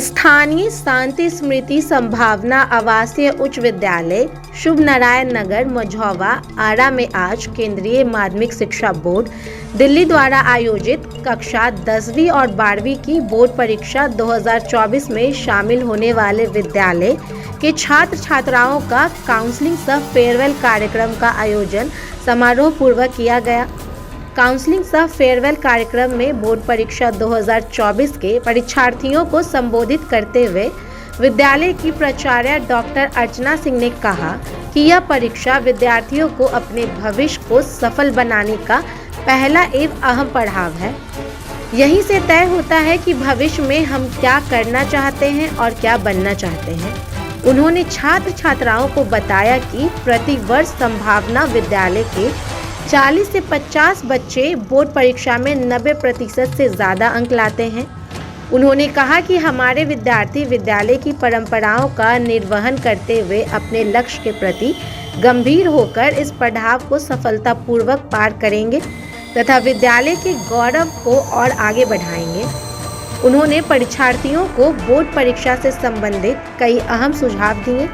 स्थानीय शांति स्मृति संभावना आवासीय उच्च विद्यालय शुभ नारायण नगर मझौवा आरा में आज केंद्रीय माध्यमिक शिक्षा बोर्ड दिल्ली द्वारा आयोजित कक्षा 10वीं और 12वीं की बोर्ड परीक्षा 2024 में शामिल होने वाले विद्यालय के छात्र छात्राओं का काउंसलिंग सह फेयरवेल कार्यक्रम का आयोजन समारोह पूर्वक किया गया। काउंसलिंग सह फेयरवेल कार्यक्रम में बोर्ड परीक्षा 2024 के परीक्षार्थियों को संबोधित करते हुए विद्यालय की प्राचार्य डॉक्टर अर्चना सिंह ने कहा कि यह परीक्षा विद्यार्थियों को अपने भविष्य को सफल बनाने का पहला एवं अहम पड़ाव है। यहीं से तय होता है कि भविष्य में हम क्या करना चाहते हैं और क्या बनना चाहते हैं। उन्होंने छात्र छात्राओं को बताया कि प्रति वर्ष संभावना विद्यालय के 40 से 50 बच्चे बोर्ड परीक्षा में 90% से ज़्यादा अंक लाते हैं। उन्होंने कहा कि हमारे विद्यार्थी विद्यालय की परंपराओं का निर्वहन करते हुए अपने लक्ष्य के प्रति गंभीर होकर इस पड़ाव को सफलतापूर्वक पार करेंगे तथा विद्यालय के गौरव को और आगे बढ़ाएंगे। उन्होंने परीक्षार्थियों को बोर्ड परीक्षा से संबंधित कई अहम सुझाव दिए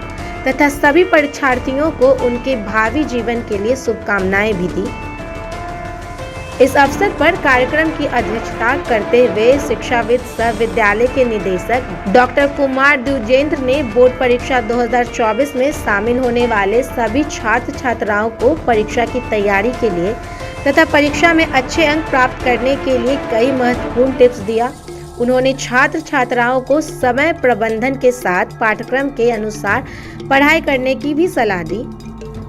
तथा सभी परीक्षार्थियों को उनके भावी जीवन के लिए शुभकामनाएं भी दी। इस अवसर पर कार्यक्रम की अध्यक्षता करते हुए शिक्षाविद सह विद्यालय के निदेशक डॉक्टर कुमार द्विजेंद्र ने बोर्ड परीक्षा 2024 में शामिल होने वाले सभी छात्र छात्राओं को परीक्षा की तैयारी के लिए तथा परीक्षा में अच्छे अंक प्राप्त करने के लिए कई महत्वपूर्ण टिप्स दिया। उन्होंने छात्र छात्राओं को समय प्रबंधन के साथ पाठ्यक्रम के अनुसार पढ़ाई करने की भी सलाह दी।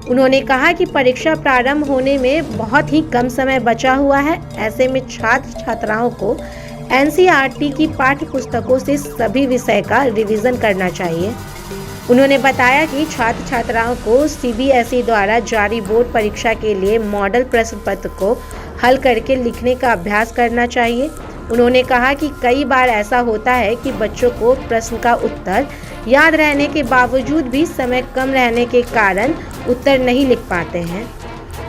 उन्होंने कहा कि परीक्षा प्रारंभ होने में बहुत ही कम समय बचा हुआ है। ऐसे में छात्र छात्राओं को एनसीईआरटी की पाठ्य पुस्तकों से सभी विषय का रिवीजन करना चाहिए। उन्होंने बताया कि छात्र छात्राओं को सीबीएसई द्वारा जारी बोर्ड परीक्षा के लिए मॉडल प्रश्न पत्र को हल करके लिखने का अभ्यास करना चाहिए। उन्होंने कहा कि कई बार ऐसा होता है कि बच्चों को प्रश्न का उत्तर याद रहने के बावजूद भी समय कम रहने के कारण उत्तर नहीं लिख पाते हैं।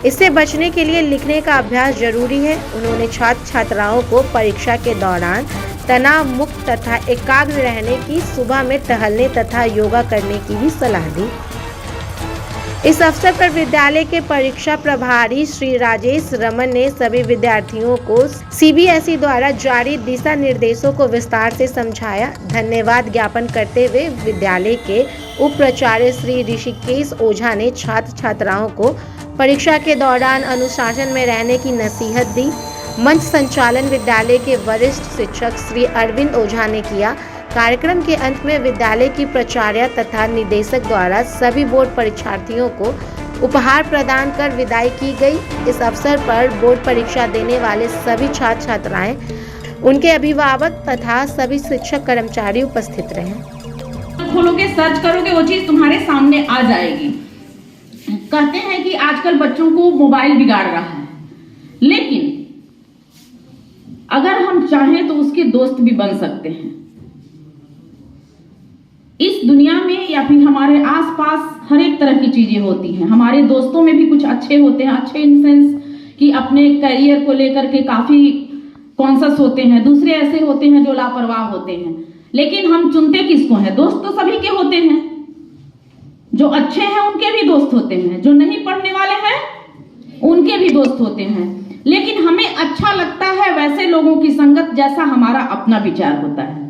इससे बचने के लिए लिखने का अभ्यास जरूरी है। उन्होंने छात्र छात्राओं को परीक्षा के दौरान तनाव मुक्त तथा एकाग्र रहने की, सुबह में टहलने तथा योगा करने की भी सलाह दी। इस अवसर पर विद्यालय के परीक्षा प्रभारी श्री राजेश रमन ने सभी विद्यार्थियों को सीबीएसई द्वारा जारी दिशा निर्देशों को विस्तार से समझाया। धन्यवाद ज्ञापन करते हुए विद्यालय के उप प्राचार्य श्री ऋषिकेश ओझा ने छात्र छात्राओं को परीक्षा के दौरान अनुशासन में रहने की नसीहत दी। मंच संचालन विद्यालय के वरिष्ठ शिक्षक श्री अरविंद ओझा ने किया। कार्यक्रम के अंत में विद्यालय की प्राचार्य तथा निदेशक द्वारा सभी बोर्ड परीक्षार्थियों को उपहार प्रदान कर विदाई की गई। इस अवसर पर बोर्ड परीक्षा देने वाले सभी छात्र छात्राएं, उनके अभिभावक तथा सभी शिक्षक कर्मचारी उपस्थित रहे। खोलोगे, सर्च करोगे, वो चीज तुम्हारे सामने आ जाएगी। कहते हैं कि आजकल बच्चों को मोबाइल बिगाड़ रहा है, लेकिन अगर हम चाहें तो उसके दोस्त भी बन सकते हैं। इस दुनिया में या फिर हमारे आसपास हर एक तरह की चीजें होती हैं। हमारे दोस्तों में भी कुछ अच्छे होते हैं, अच्छे इन सेंस कि अपने करियर को लेकर के काफी कॉन्शियस होते हैं। दूसरे ऐसे होते हैं जो लापरवाह होते हैं। लेकिन हम चुनते किसको हैं? दोस्त तो सभी के होते हैं। जो अच्छे हैं उनके भी दोस्त होते हैं, जो नहीं पढ़ने वाले हैं उनके भी दोस्त होते हैं। लेकिन हमें अच्छा लगता है वैसे लोगों की संगत जैसा हमारा अपना विचार होता है।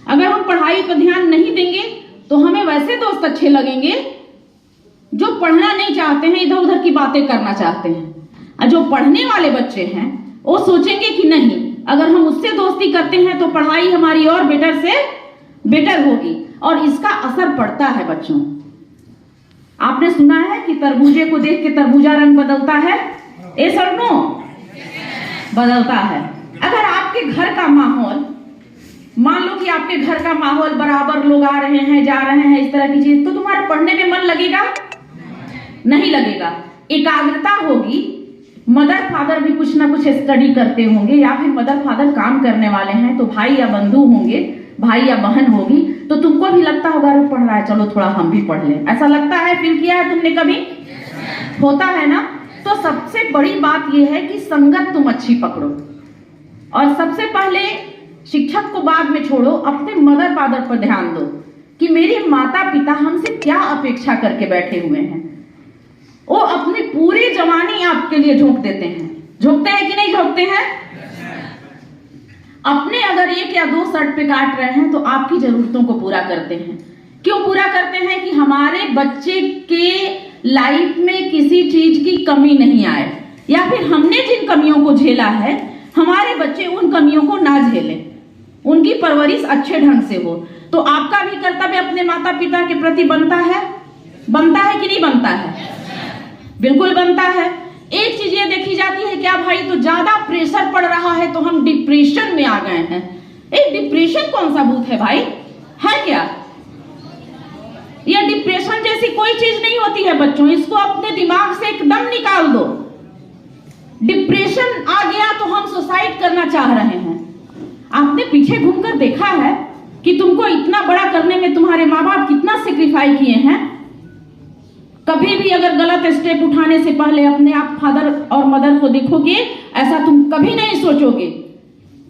अगर हम पढ़ाई पर ध्यान नहीं देंगे तो हमें वैसे दोस्त अच्छे लगेंगे जो पढ़ना नहीं चाहते हैं, इधर उधर की बातें करना चाहते हैं। और जो पढ़ने वाले बच्चे हैं वो सोचेंगे कि नहीं, अगर हम उससे दोस्ती करते हैं तो पढ़ाई हमारी और बेटर से बेटर होगी। और इसका असर पड़ता है बच्चों। आपने सुना है कि तरबूजे को देख के तरबूजा रंग बदलता है। ए सर नो बदलता है। अगर आपके घर का माहौल, मान लो कि आपके घर का माहौल बराबर लोग आ रहे हैं जा रहे हैं इस तरह की चीज, तो तुम्हारे पढ़ने में मन लगेगा? नहीं लगेगा। एकाग्रता होगी। मदर फादर भी कुछ ना कुछ स्टडी करते होंगे, या फिर मदर फादर काम करने वाले हैं तो भाई या बंधु होंगे, भाई या बहन होगी, तो तुमको भी लगता होगा अरे पढ़ रहा है, चलो थोड़ा हम भी पढ़ लें। ऐसा लगता है? फील किया है तुमने कभी? होता है ना। तो सबसे बड़ी बात यह है कि संगत तुम अच्छी पकड़ो। और सबसे पहले शिक्षक को बाद में छोड़ो, अपने मदर फादर पर ध्यान दो कि मेरे माता पिता हमसे क्या अपेक्षा करके बैठे हुए हैं। वो अपनी पूरी जवानी आपके लिए झोंक देते हैं। झोंकते हैं कि नहीं झोंकते हैं? अपने अगर 1 या 2 शर्ट पे काट रहे हैं तो आपकी जरूरतों को पूरा करते हैं। क्यों पूरा करते हैं? कि हमारे बच्चे के लाइफ में किसी चीज की कमी नहीं आए, या फिर हमने जिन कमियों को झेला है हमारे बच्चे उन कमियों को ना झेलें, उनकी परवरिश अच्छे ढंग से हो। तो आपका भी कर्तव्य अपने माता पिता के प्रति बनता है कि नहीं बनता है? बिल्कुल बनता है। एक चीज ये देखी जाती है क्या भाई, तो ज्यादा प्रेशर पड़ रहा है तो हम डिप्रेशन में आ गए हैं। एक डिप्रेशन कौन सा भूत है भाई, है क्या? यह डिप्रेशन जैसी कोई चीज नहीं होती है बच्चों, इसको अपने दिमाग से एकदम निकाल दो। डिप्रेशन आ गया तो हम सुसाइड करना चाह रहे हैं। आपने पीछे घूमकर देखा है कि तुमको इतना बड़ा करने में तुम्हारे माँ बाप कितना सेक्रीफाई किए हैं। कभी भी अगर गलत स्टेप उठाने से पहले अपने आप फादर और मदर को देखोगे, ऐसा तुम कभी नहीं सोचोगे।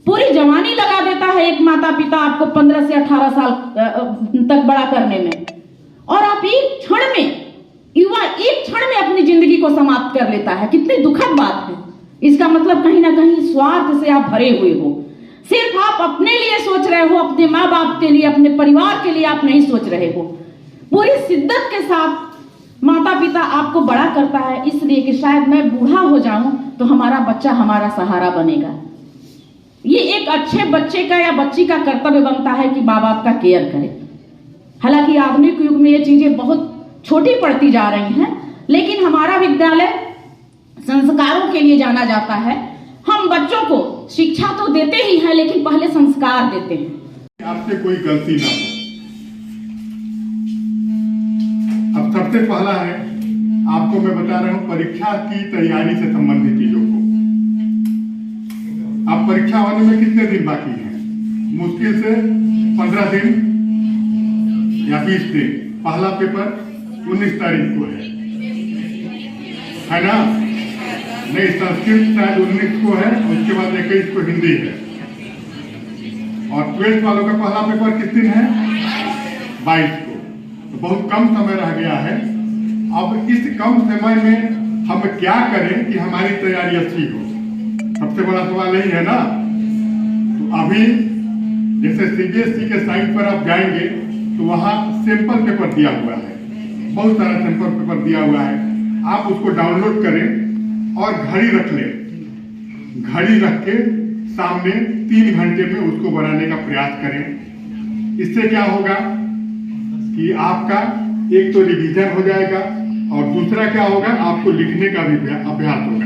पूरी जवानी लगा देता है एक माता पिता आपको 15 से 18 साल तक बड़ा करने में, और आप एक क्षण में, युवा एक क्षण में अपनी जिंदगी को समाप्त कर लेता है। कितनी दुखद बात है। इसका मतलब कहीं ना कहीं स्वार्थ से आप भरे हुए हो। सिर्फ आप अपने लिए सोच रहे हो, अपने माँ बाप के लिए, अपने परिवार के लिए आप नहीं सोच रहे हो। पूरी शिद्दत के साथ माता पिता आपको बड़ा करता है इसलिए कि शायद मैं बूढ़ा हो जाऊं तो हमारा बच्चा हमारा सहारा बनेगा। ये एक अच्छे बच्चे का या बच्ची का कर्तव्य बनता है कि माँ बाप का केयर करे। हालांकि आधुनिक युग में ये चीजें बहुत छोटी पड़ती जा रही हैं, लेकिन हमारा विद्यालय संस्कारों के लिए जाना जाता है। हम बच्चों को शिक्षा तो देते ही हैं, लेकिन पहले संस्कार देते हैं। आपसे कोई गलती ना हो। अब सबसे पहला है, आपको मैं बता रहा हूं परीक्षा की तैयारी से संबंधित चीजों को। अब परीक्षा होने में कितने दिन बाकी हैं? मुश्किल से 15 दिन या 20 दिन। पहला पेपर 19 तारीख को है ना? नहीं, संस्कृत शायद 19 को है, उसके बाद 21 को हिंदी है। और 12th वालों का पहला पेपर किस दिन है? 22 को। तो बहुत कम समय रह गया है। अब इस कम समय में हम क्या करें कि हमारी तैयारी अच्छी हो? सबसे बड़ा सवाल यही है ना। तो अभी जैसे CBSE के साइट पर आप जाएंगे तो वहां सैंपल पेपर दिया हुआ है, बहुत सारा सैंपल पेपर दिया हुआ है। आप उसको डाउनलोड करें और घड़ी रख लें। घड़ी रख के सामने 3 घंटे में उसको बनाने का प्रयास करें। इससे क्या होगा कि आपका एक तो रिवीजन हो जाएगा, और दूसरा क्या होगा, आपको लिखने का भी अभ्यास होगा।